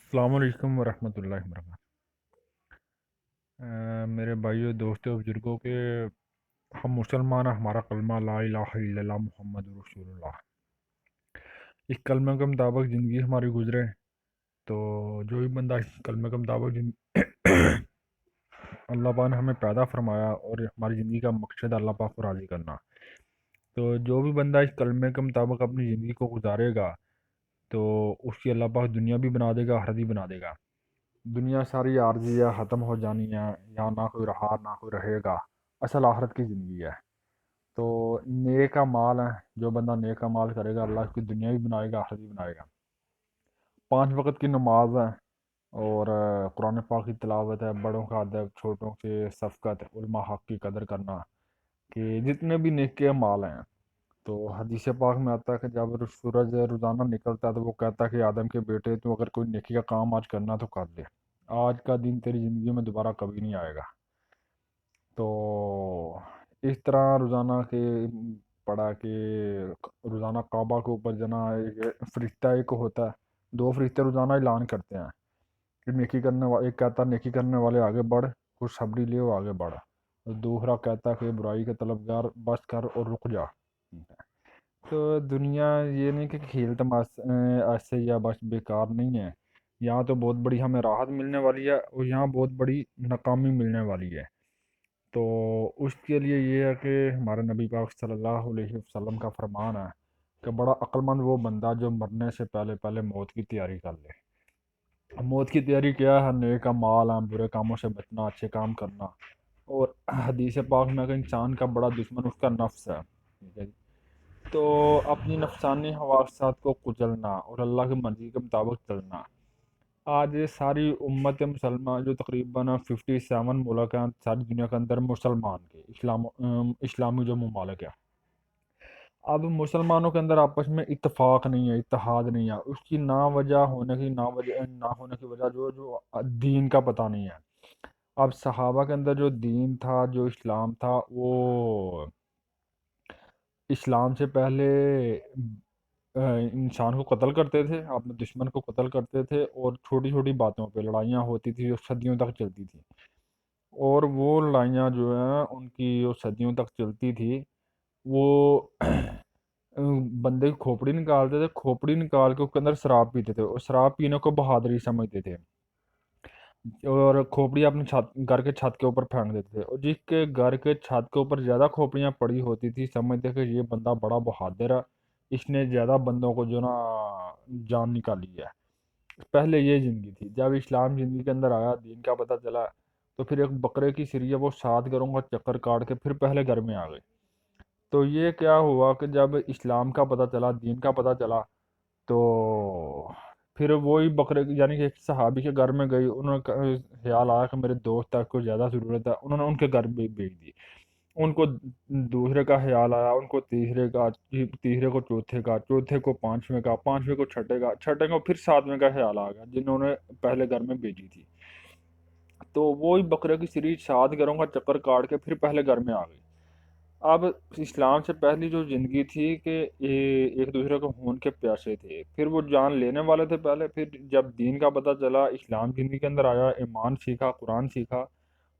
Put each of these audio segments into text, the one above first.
السلام علیکم ورحمۃ اللہ وبرکاتہ۔ میرے بھائیوں دوستوں بزرگوں کے ہم مسلمان ہیں، ہمارا کلمہ لا الہ الا اللہ محمد رسول اللہ، اس کلمہ کے مطابق زندگی ہماری گزرے تو جو بھی بندہ اس کلمہ کے مطابق اللہ پاک نے ہمیں پیدا فرمایا اور ہماری زندگی کا مقصد اللہ پاک کو راضی کرنا، تو جو بھی بندہ اس کلمے کے مطابق اپنی زندگی کو گزارے گا تو اس کی اللہ پاک دنیا بھی بنا دے گا، آخرت بھی بنا دے گا۔ دنیا ساری عارضی ہے، ختم ہو جانی ہے، یہاں نہ کوئی رہا نہ کوئی رہے گا، اصل آخرت کی زندگی ہے۔ تو نیک مال ہے، جو بندہ نیک مال کرے گا اللہ اس کی دنیا بھی بنائے گا، آخرت بھی بنائے گا۔ 5 وقت کی نماز ہے اور قرآن پاک کی تلاوت ہے، بڑوں کا ادب، چھوٹوں سے شفقت، علماء حق کی قدر کرنا، کہ جتنے بھی نیک مال ہیں۔ تو حدیث پاک میں آتا ہے کہ جب سورج روزانہ نکلتا ہے تو وہ کہتا ہے کہ آدم کے بیٹے تو اگر کوئی نیکی کا کام آج کرنا تو کر لے، آج کا دن تیری زندگی میں دوبارہ کبھی نہیں آئے گا۔ تو اس طرح روزانہ کے پڑھا کہ روزانہ کعبہ کے اوپر جنا ایک فرشتہ ایک ہوتا ہے، 2 فرشتے روزانہ اعلان کرتے ہیں کہ نیکی کرنے والے، ایک کہتا ہے نیکی کرنے والے آگے بڑھ، خوشخبری لے وہ آگے بڑھ، اور دوسرا کہتا ہے کہ برائی کے طلبگار بس کر اور رک جا۔ تو دنیا یہ نہیں کہ کھیل تماشے ایسے یا بس بیکار نہیں ہے، یہاں تو بہت بڑی ہمیں راحت ملنے والی ہے اور یہاں بہت بڑی ناکامی ملنے والی ہے۔ تو اس کے لیے یہ ہے کہ ہمارے نبی پاک صلی اللہ علیہ وسلم کا فرمان ہے کہ بڑا عقل مند وہ بندہ جو مرنے سے پہلے پہلے موت کی تیاری کر لے۔ موت کی تیاری کیا ہے؟ نیک مال ہے، برے کاموں سے بچنا، اچھے کام کرنا، اور حدیث پاک میں کہ انسان کا بڑا دشمن اس کا نفس ہے، ٹھیک ہے جی؟ تو اپنی نفسانی خواہشات کو کچلنا اور اللہ کی مرضی کے مطابق چلنا۔ آج یہ ساری امت مسلمان جو تقریباً 57 ملک ہیں ساری دنیا کے اندر مسلمان کے اسلامی جو ممالک ہیں، اب مسلمانوں کے اندر آپس میں اتفاق نہیں ہے، اتحاد نہیں ہے، اس کی نہ ہونے کی وجہ جو دین کا پتہ نہیں ہے۔ اب صحابہ کے اندر جو دین تھا، جو اسلام تھا، وہ اسلام سے پہلے انسان کو قتل کرتے تھے، اپنے دشمن کو قتل کرتے تھے، اور چھوٹی چھوٹی باتوں پہ لڑائیاں ہوتی تھی جو صدیوں تک چلتی تھی، اور وہ لڑائیاں جو ہیں ان کی جو صدیوں تک چلتی تھی وہ بندے کی کھوپڑی نکالتے تھے، کھوپڑی نکال کے اس کے اندر شراب پیتے تھے، اور شراب پینے کو بہادری سمجھتے تھے، اور کھوپڑی اپنے گھر کے چھت کے اوپر پھینک دیتے تھے، اور جس کے گھر کے چھت کے اوپر زیادہ کھوپڑیاں پڑی ہوتی تھی سمجھتے کہ یہ بندہ بڑا بہادر ہے، اس نے زیادہ بندوں کو جو نا جان نکالی ہے۔ پہلے یہ زندگی تھی، جب اسلام زندگی کے اندر آیا، دین کا پتہ چلا، تو پھر ایک بکرے کی سری ہے وہ 7 گھروں کا چکر کاٹ کے پھر پہلے گھر میں آ گئے۔ تو یہ کیا ہوا کہ جب اسلام کا پتہ چلا، دین کا پتہ چلا، تو پھر وہی بکرے یعنی کہ ایک صحابی کے گھر میں گئی، انہوں نے خیال آیا کہ میرے دوست تک کو زیادہ ضرورت ہے، انہوں نے ان کے گھر بھی بھیج دی، ان کو دوسرے کا خیال آیا، ان کو تیسرے کا، تیسرے کو چوتھے کا، چوتھے کو پانچویں کا، پانچویں کو چھٹے کا، چھٹے کو پھر ساتویں کا خیال آ گیا جنہوں نے پہلے گھر میں بھیجی تھی۔ تو وہی بکرے کی سیریز 7 گھروں کا چکر کاٹ کے پھر پہلے گھر میں آ گئی۔ اب اسلام سے پہلی جو زندگی تھی کہ یہ ایک دوسرے کو خون کے پیاسے تھے، پھر وہ جان لینے والے تھے پہلے، پھر جب دین کا پتہ چلا، اسلام زندگی کے اندر آیا، ایمان سیکھا، قرآن سیکھا،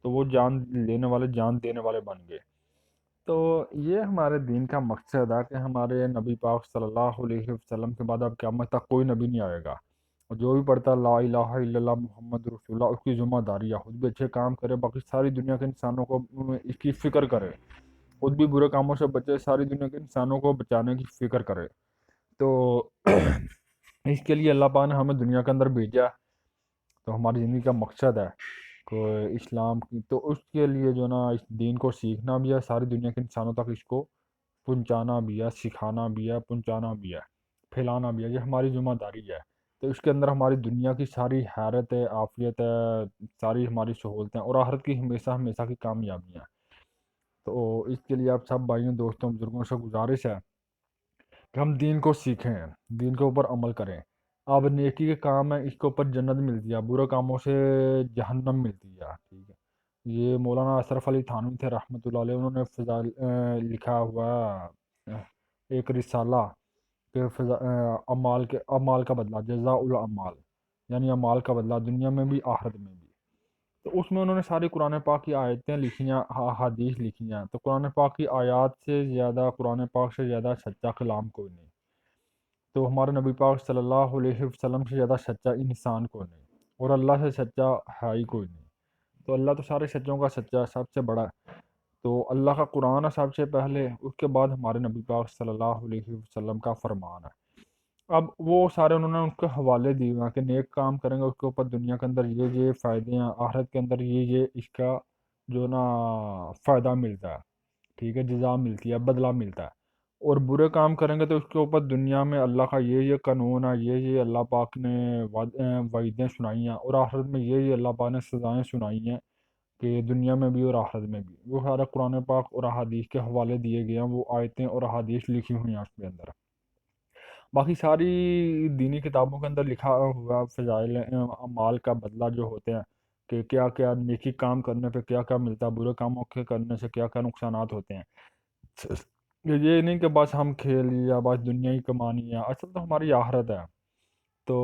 تو وہ جان لینے والے جان دینے والے بن گئے۔ تو یہ ہمارے دین کا مقصد ہے کہ ہمارے نبی پاک صلی اللہ علیہ وسلم کے بعد اب قیامت تک کوئی نبی نہیں آئے گا، اور جو بھی پڑھتا لا الہ الا اللہ محمد رسول اللہ اس کی ذمہ داری ہے خود بھی اچھے کام کرے، باقی ساری دنیا کے انسانوں کو اس کی فکر کرے، خود بھی برے کاموں سے بچے، ساری دنیا کے انسانوں کو بچانے کی فکر کرے۔ تو اس کے لیے اللہ پاک نے ہمیں دنیا کے اندر بھیجا، تو ہماری زندگی کا مقصد ہے کہ اسلام کی، تو اس کے لیے جو نا اس دین کو سیکھنا بھی ہے، ساری دنیا کے انسانوں تک اس کو پہنچانا بھی ہے، سکھانا بھی ہے، پہنچانا بھی ہے، پھیلانا بھی ہے، یہ ہماری ذمہ داری ہے۔ تو اس کے اندر ہماری دنیا کی ساری حیرت ہے، عافیت ہے، ساری ہماری سہولتیں، اور آخرت کی ہمیشہ ہمیشہ کی کامیابیاں۔ تو اس کے لیے آپ سب بھائیوں دوستوں بزرگوں سے گزارش ہے کہ ہم دین کو سیکھیں، دین کے اوپر عمل کریں۔ اب نیکی کے کام ہے، اس کے اوپر جنت ملتی ہے، برے کاموں سے جہنم ملتی ہے، ٹھیک ہے؟ یہ مولانا اشرف علی تھانوی تھے رحمۃ اللہ علیہ، انہوں نے لکھا ہوا ایک رسالہ کہ اعمال کا بدلہ جزاء الاعمال، یعنی اعمال کا بدلہ دنیا میں بھی آخرت میں بھی۔ تو اس میں انہوں نے ساری قرآن پاک کی آیتیں لکھی ہیں، حدیث لکھی ہیں۔ تو قرآن پاک کی آیات سے زیادہ، قرآن پاک سے زیادہ سچا کلام کوئی نہیں۔ تو ہمارے نبی پاک صلی اللہ علیہ وسلم سے زیادہ سچا انسان کوئی نہیں، اور اللہ سے سچا ہے ہی کوئی نہیں۔ تو اللہ تو سارے سچوں کا سچا سب سے بڑا ہے۔ تو اللہ کا قرآن ہے سب سے پہلے، اس کے بعد ہمارے نبی پاک صلی اللہ علیہ وسلم کا فرمان ہے۔ اب وہ سارے انہوں نے ان کے حوالے دیے ہوئے ہیں کہ نیک کام کریں گے اس کے اوپر دنیا کے اندر یہ فائدے ہیں، آخرت کے اندر یہ اس کا جو نا فائدہ ملتا ہے، ٹھیک ہے، جزا ملتی ہے، بدلہ ملتا ہے۔ اور برے کام کریں گے تو اس کے اوپر دنیا میں اللہ کا یہ قانون ہے، یہ اللہ پاک نے وعیدیں سنائی ہیں، اور آخرت میں یہ اللہ پاک نے سزائیں سنائی ہیں کہ دنیا میں بھی اور آخرت میں بھی۔ وہ سارا قرآن پاک اور احادیث کے حوالے دیے گئے ہیں، وہ آیتیں اور احادیث لکھی ہوئی ہیں اس کے اندر۔ باقی ساری دینی کتابوں کے اندر لکھا ہوا فضائل اعمال کا بدلہ جو ہوتے ہیں کہ کیا کیا نیکی کام کرنے پہ کیا کیا ملتا ہے، برے کاموں کے کرنے سے کیا کیا نقصانات ہوتے ہیں۔ یہ نہیں کہ بس ہم کھیل یا بس دنیا ہی کمانی ہے، اصل تو ہماری آخرت ہے۔ تو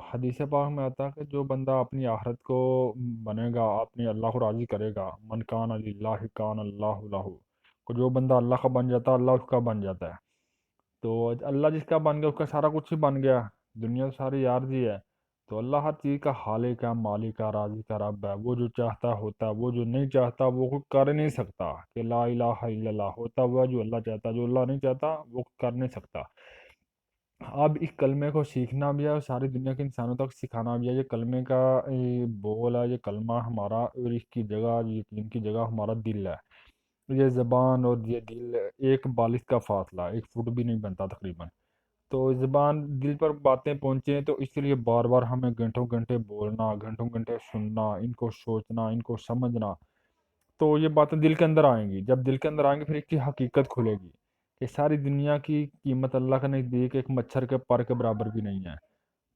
حدیث پاک میں آتا ہے کہ جو بندہ اپنی آخرت کو بنے گا، اپنی اللہ کو راضی کرے گا، من کان للہ کان اللہ لہ، کو جو بندہ اللہ کا بن جاتا ہے اللہ اس کا بن جاتا ہے۔ تو اللہ جس کا بن گیا اس کا سارا کچھ ہی بن گیا، دنیا تو ساری عارضی ہے۔ تو اللہ ہر چیز کا خالق ہے، مالک ہے، رازق ہے، رب ہے۔ وہ جو چاہتا ہوتا ہے، وہ جو نہیں چاہتا وہ کچھ کر نہیں سکتا، کہ لا الہ الا اللہ ہوتا ہوا جو اللہ چاہتا ہے، جو اللہ نہیں چاہتا وہ کر نہیں سکتا۔ اب اس کلمے کو سیکھنا بھی ہے اور ساری دنیا کے انسانوں تک سکھانا بھی ہے۔ یہ کلمے کا بول ہے، یہ کلمہ ہمارا، اور اس کی جگہ، یقین کی جگہ ہمارا دل ہے۔ یہ زبان اور یہ دل ایک بالش کا فاصلہ، 1 فٹ بھی نہیں بنتا تقریباً۔ تو زبان دل پر باتیں پہنچیں تو اس کے لیے بار بار ہمیں گھنٹوں گھنٹے بولنا، گھنٹوں گھنٹے سننا، ان کو سوچنا، ان کو سمجھنا۔ تو یہ باتیں دل کے اندر آئیں گی، جب دل کے اندر آئیں گی پھر اس کی حقیقت کھلے گی کہ ساری دنیا کی قیمت اللہ کے نزدیک ایک مچھر کے پر کے برابر بھی نہیں ہے۔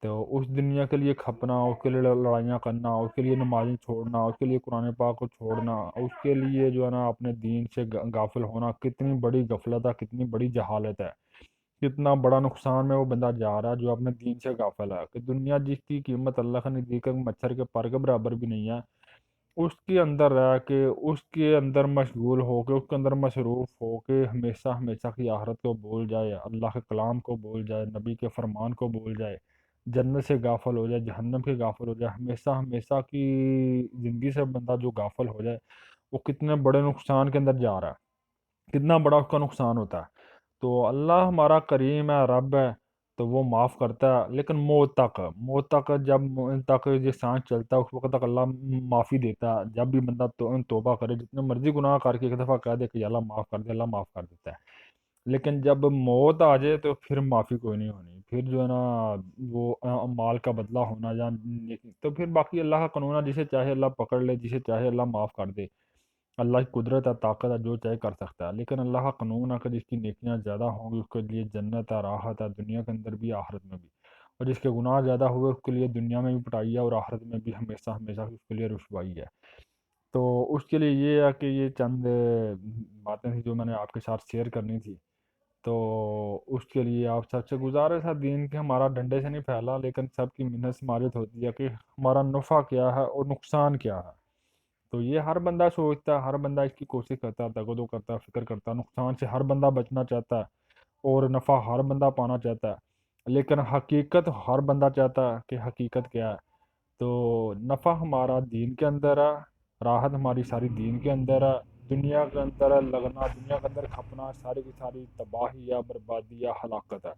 تو اس دنیا کے لیے کھپنا، اس کے لیے لڑائیاں کرنا، اس کے لیے نمازیں چھوڑنا، اس کے لیے قرآن پاک کو چھوڑنا، اس کے لیے جو ہے نا اپنے دین سے غافل ہونا، کتنی بڑی غفلت ہے، کتنی بڑی جہالت ہے، کتنا بڑا نقصان میں وہ بندہ جا رہا ہے جو اپنے دین سے غافل ہے۔ کہ دنیا جس کی قیمت اللہ کے نزدیک ایک مچھر کے پر کے برابر بھی نہیں ہے، اس کے اندر رہ کے، اس کے اندر مشغول ہو کے، اس کے اندر مصروف ہو کے ہمیشہ ہمیشہ کی آخرت کو بھول جائے، اللہ کے کلام کو بھول جائے، نبی کے فرمان کو بھول جائے، جنت سے غافل ہو جائے، جہنم سے غافل ہو جائے، ہمیشہ ہمیشہ کی زندگی سے بندہ جو غافل ہو جائے، وہ کتنے بڑے نقصان کے اندر جا رہا ہے، کتنا بڑا اس کا نقصان ہوتا ہے۔ تو اللہ ہمارا کریم ہے، رب ہے، تو وہ معاف کرتا ہے، لیکن موت تک جب تک یہ سانس چلتا ہے اس وقت تک اللہ معافی دیتا ہے۔ جب بھی بندہ توبہ کرے، جتنے مرضی گناہ کر کے ایک دفعہ کہہ دے کہ یا اللہ معاف کر دے، اللہ معاف کر دیتا ہے۔ لیکن جب موت آ جائے تو پھر معافی کوئی نہیں ہونی، پھر جو ہے نا وہ مال کا بدلہ ہونا یا تو پھر باقی اللہ کا قانون ہے، جسے چاہے اللہ پکڑ لے، جسے چاہے اللہ معاف کر دے۔ اللہ کی قدرت ہے، طاقت ہے، جو چاہے کر سکتا ہے، لیکن اللہ کا قانون ہے کہ جس کی نیکیاں زیادہ ہوں گی اس کے لیے جنت ہے، راحت ہے، دنیا کے اندر بھی آخرت میں بھی۔ اور جس کے گناہ زیادہ ہوئے اس کے لیے دنیا میں بھی پٹائی ہے، اور آخرت میں بھی ہمیشہ ہمیشہ اس کے لیے رسوائی ہے۔ تو اس کے لیے یہ ہے کہ یہ چند باتیں تھیں جو میں نے آپ کے ساتھ شیئر کرنی تھی۔ تو اس کے لیے آپ سب سے گزارش ہے دین کے، ہمارا ڈنڈے سے نہیں پھیلا، لیکن سب کی محنت سماجت ہوتی ہے کہ ہمارا نفع کیا ہے اور نقصان کیا ہے۔ تو یہ ہر بندہ سوچتا ہے، ہر بندہ اس کی کوشش کرتا ہے، تگودو کرتا ہے، فکر کرتا ہے، نقصان سے ہر بندہ بچنا چاہتا ہے اور نفع ہر بندہ پانا چاہتا ہے، لیکن حقیقت ہر بندہ چاہتا ہے کہ حقیقت کیا ہے۔ تو نفع ہمارا دین کے اندر ہے، راحت ہماری ساری دین کے اندر ہے، دنیا کے اندر لگنا، دنیا کے اندر کھپنا ساری کی ساری تباہی یا بربادی یا ہلاکت ہے۔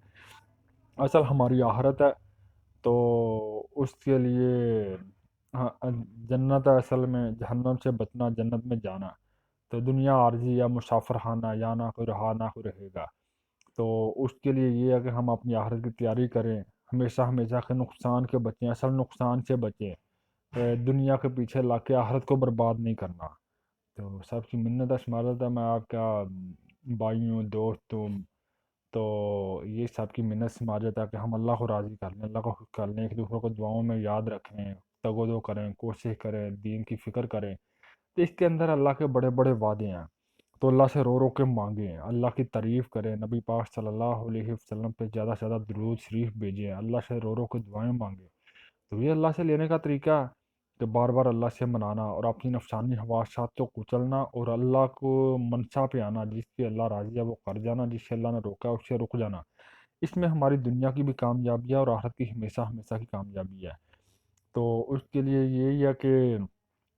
اصل ہماری آخرت ہے، تو اس کے لیے ہاں، جنت ہے اصل میں، جہنم سے بچنا، جنت میں جانا۔ تو دنیا عارضی یا مسافر خانہ، یا نہ کوئی رہا نہ کوئی رہے گا۔ تو اس کے لیے یہ ہے کہ ہم اپنی آخرت کی تیاری کریں، ہمیشہ ہمیشہ کے نقصان کے بچیں، اصل نقصان سے بچیں، دنیا کے پیچھے لا کے آخرت کو برباد نہیں کرنا۔ تو سب کی منت ہے، شمارت ہے، میں آپ کا بھائیوں، دوستوں، تو یہ سب کی منت سماجت ہے کہ ہم اللہ کو راضی کر لیں، اللہ کو خوش کر لیں، ایک دوسرے کو دعاؤں میں یاد رکھیں، تگودو کریں، کوشش کریں، دین کی فکر کریں۔ تو اس کے اندر اللہ کے بڑے بڑے وعدے ہیں، تو اللہ سے رو رو کے مانگیں، اللہ کی تعریف کریں، نبی پاک صلی اللہ علیہ وسلم پہ زیادہ سے زیادہ درود شریف بھیجیں، اللہ سے رو رو کے دعائیں مانگیں۔ تو یہ اللہ سے لینے کا طریقہ ہے کہ بار بار اللہ سے منانا اور اپنی نفسانی خواہشات کو کچلنا اور اللہ کو منشا پہ آنا، جس سے اللہ راضی ہے وہ کر جانا، جس سے اللہ نے روکا اس سے رک جانا۔ اس میں ہماری دنیا کی بھی کامیابی ہے اور آخرت کی ہمیشہ ہمیشہ کی کامیابی ہے۔ تو اس کے لیے یہی ہے کہ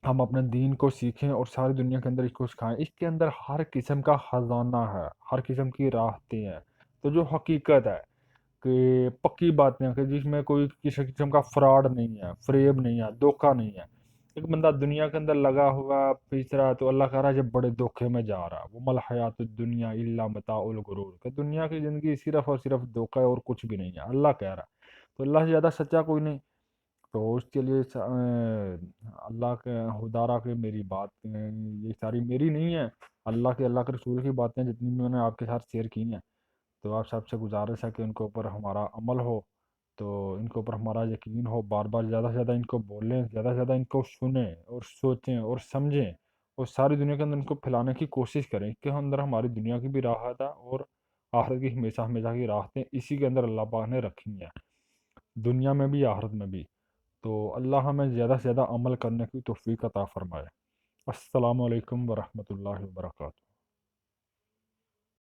ہم اپنے دین کو سیکھیں اور ساری دنیا کے اندر اس کو سکھائیں۔ اس کے اندر ہر قسم کا خزانہ ہے، ہر قسم کی راحتیں ہیں۔ تو جو حقیقت ہے کہ پکی باتیں ہیں کہ جس میں کوئی کسی قسم کا فراڈ نہیں ہے، فریب نہیں ہے، دھوکہ نہیں ہے۔ ایک بندہ دنیا کے اندر لگا ہوا پیس رہا ہے تو اللہ کہہ رہا ہے جب بڑے دھوکے میں جا رہا ہے، وہ مل حیات الدنیا الا متاع الغرور، کہ دنیا کی زندگی صرف اور صرف دھوکہ ہے اور کچھ بھی نہیں ہے، اللہ کہہ رہا ہے۔ تو اللہ سے زیادہ سچا کوئی نہیں۔ تو اس کے لیے اللہ کے خدا کہ میری بات یہ ساری میری نہیں ہے، اللہ کے رسول کی باتیں جتنی بھی میں نے آپ کے ساتھ شیئر کی ہیں، تو آپ سب سے گزارش ہے کہ ان کے اوپر ہمارا عمل ہو، تو ان کے اوپر ہمارا یقین ہو، بار بار زیادہ سے زیادہ ان کو بولیں، زیادہ سے زیادہ ان کو سنیں اور سوچیں اور سمجھیں، اور ساری دنیا کے اندر ان کو پھیلانے کی کوشش کریں۔ اس کے اندر ہماری دنیا کی بھی راحت ہے اور آخرت کی ہمیشہ ہمیشہ کی راحتیں اسی کے اندر اللہ پاک نے رکھی ہیں، دنیا میں بھی آخرت میں بھی۔ تو اللہ ہمیں زیادہ سے زیادہ عمل کرنے کی توفیق عطا فرمائے۔ السلام علیکم ورحمۃ اللہ وبرکاتہ۔